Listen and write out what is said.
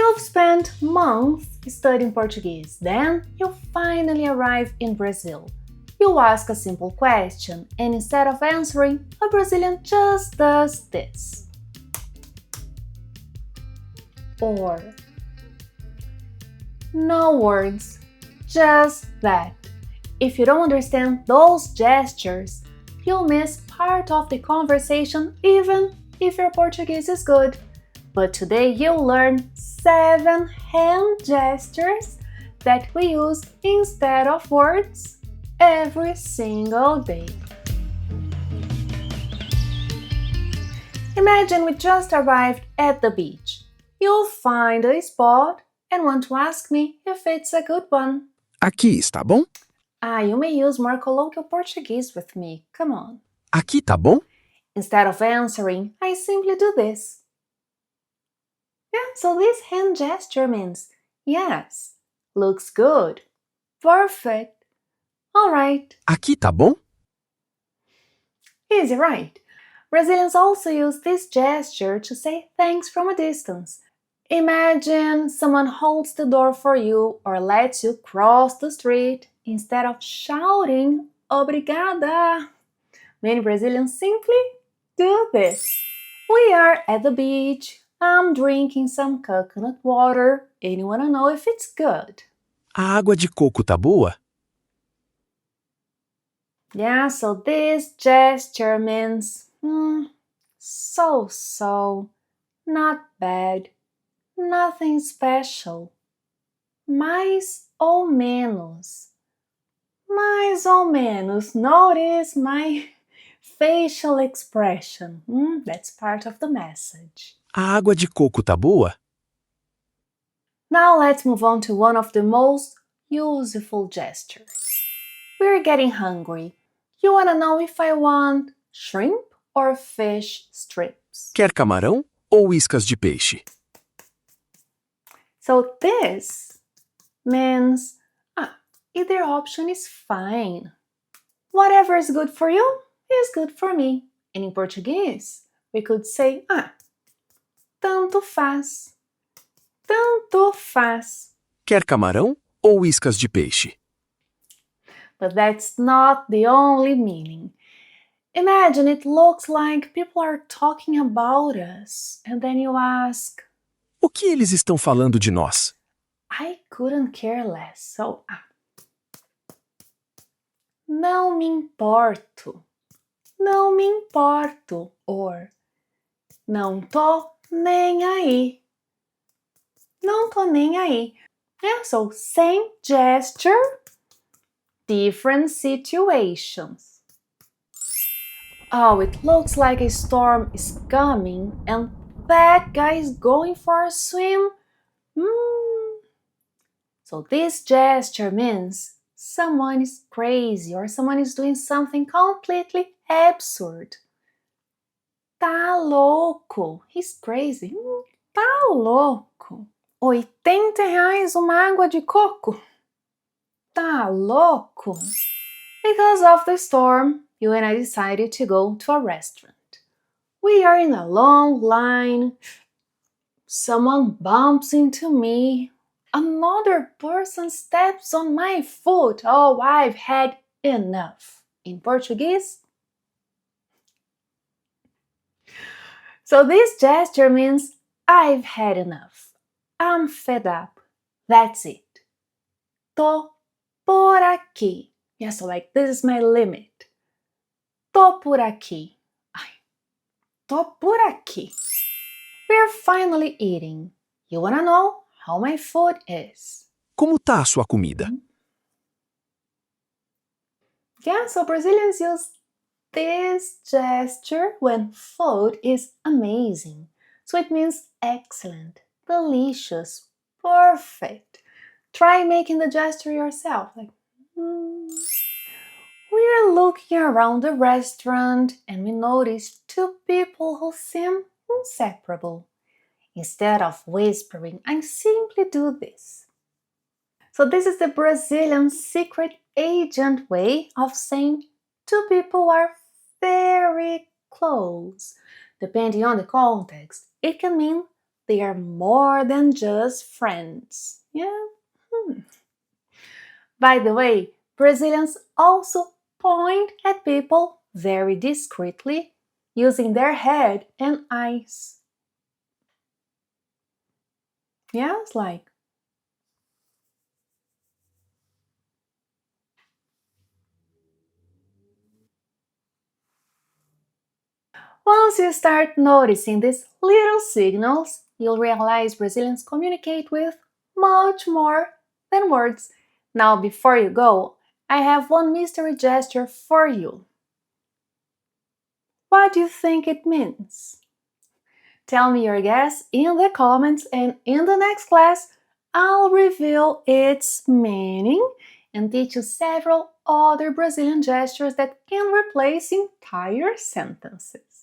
You've spent months studying Portuguese, then you finally arrive in Brazil. You ask a simple question, and instead of answering, a Brazilian just does this. Or, no words, just that. If you don't understand those gestures, you'll miss part of the conversation even if your Portuguese is good. But today you'll learn 7 hand gestures that we use instead of words every single day. Imagine we just arrived at the beach. You'll find a spot and want to ask me if it's a good one. Aqui está bom? You may use more colloquial Portuguese with me. Come on. Aqui tá bom? Instead of answering, I simply do this. So this hand gesture means yes, looks good, perfect, alright. Aqui tá bom? Easy, right? Brazilians also use this gesture to say thanks from a distance. Imagine someone holds the door for you or lets you cross the street instead of shouting obrigada. Many Brazilians simply do this. We are at the beach. I'm drinking some coconut water and you wanna know if it's good. A água de coco tá boa? So this gesture means so, not bad, nothing special. Mais ou menos. Mais ou menos. Notice my facial expression. That's part of the message. A água de coco tá boa? Now let's move on to one of the most useful gestures. We're getting hungry. You wanna know if I want shrimp or fish strips? Quer camarão ou iscas de peixe? So this means either option is fine. Whatever is good for you is good for me. And in Portuguese, we could say tanto faz. Tanto faz. Quer camarão ou iscas de peixe? But that's not the only meaning. Imagine it looks like people are talking about us, and then you ask, O que eles estão falando de nós? I couldn't care less, so não me importo. Não me importo. Or, não tô nem aí. Não tô nem aí. So same gesture, different situations. It looks like a storm is coming and that guy is going for a swim. So this gesture means someone is crazy or someone is doing something completely absurd. Tá louco. He's crazy. Tá louco. R$80 uma água de coco. Tá louco. Because of the storm, you and I decided to go to a restaurant. We are in a long line. Someone bumps into me. Another person steps on my foot. I've had enough. In Portuguese? So this gesture means I've had enough. I'm fed up. That's it. Tô por aqui. So like this is my limit. Tô por aqui. Tô por aqui. We're finally eating. You wanna know how my food is? Como tá a sua comida? So Brazilians use this gesture when food is amazing. So it means excellent, delicious, perfect. Try making the gesture yourself. We're looking around the restaurant and we notice 2 people who seem inseparable. Instead of whispering, I simply do this. So this is the Brazilian secret agent way of saying 2 people are very close. Depending on the context, it can mean They are more than just friends. Yeah. Hmm. By the way, Brazilians also point at people very discreetly using their head and eyes. Yes, like once you start noticing these little signals, you'll realize Brazilians communicate with much more than words. Now, before you go, I have one mystery gesture for you. What do you think it means? Tell me your guess in the comments, and in the next class, I'll reveal its meaning and teach you several other Brazilian gestures that can replace entire sentences.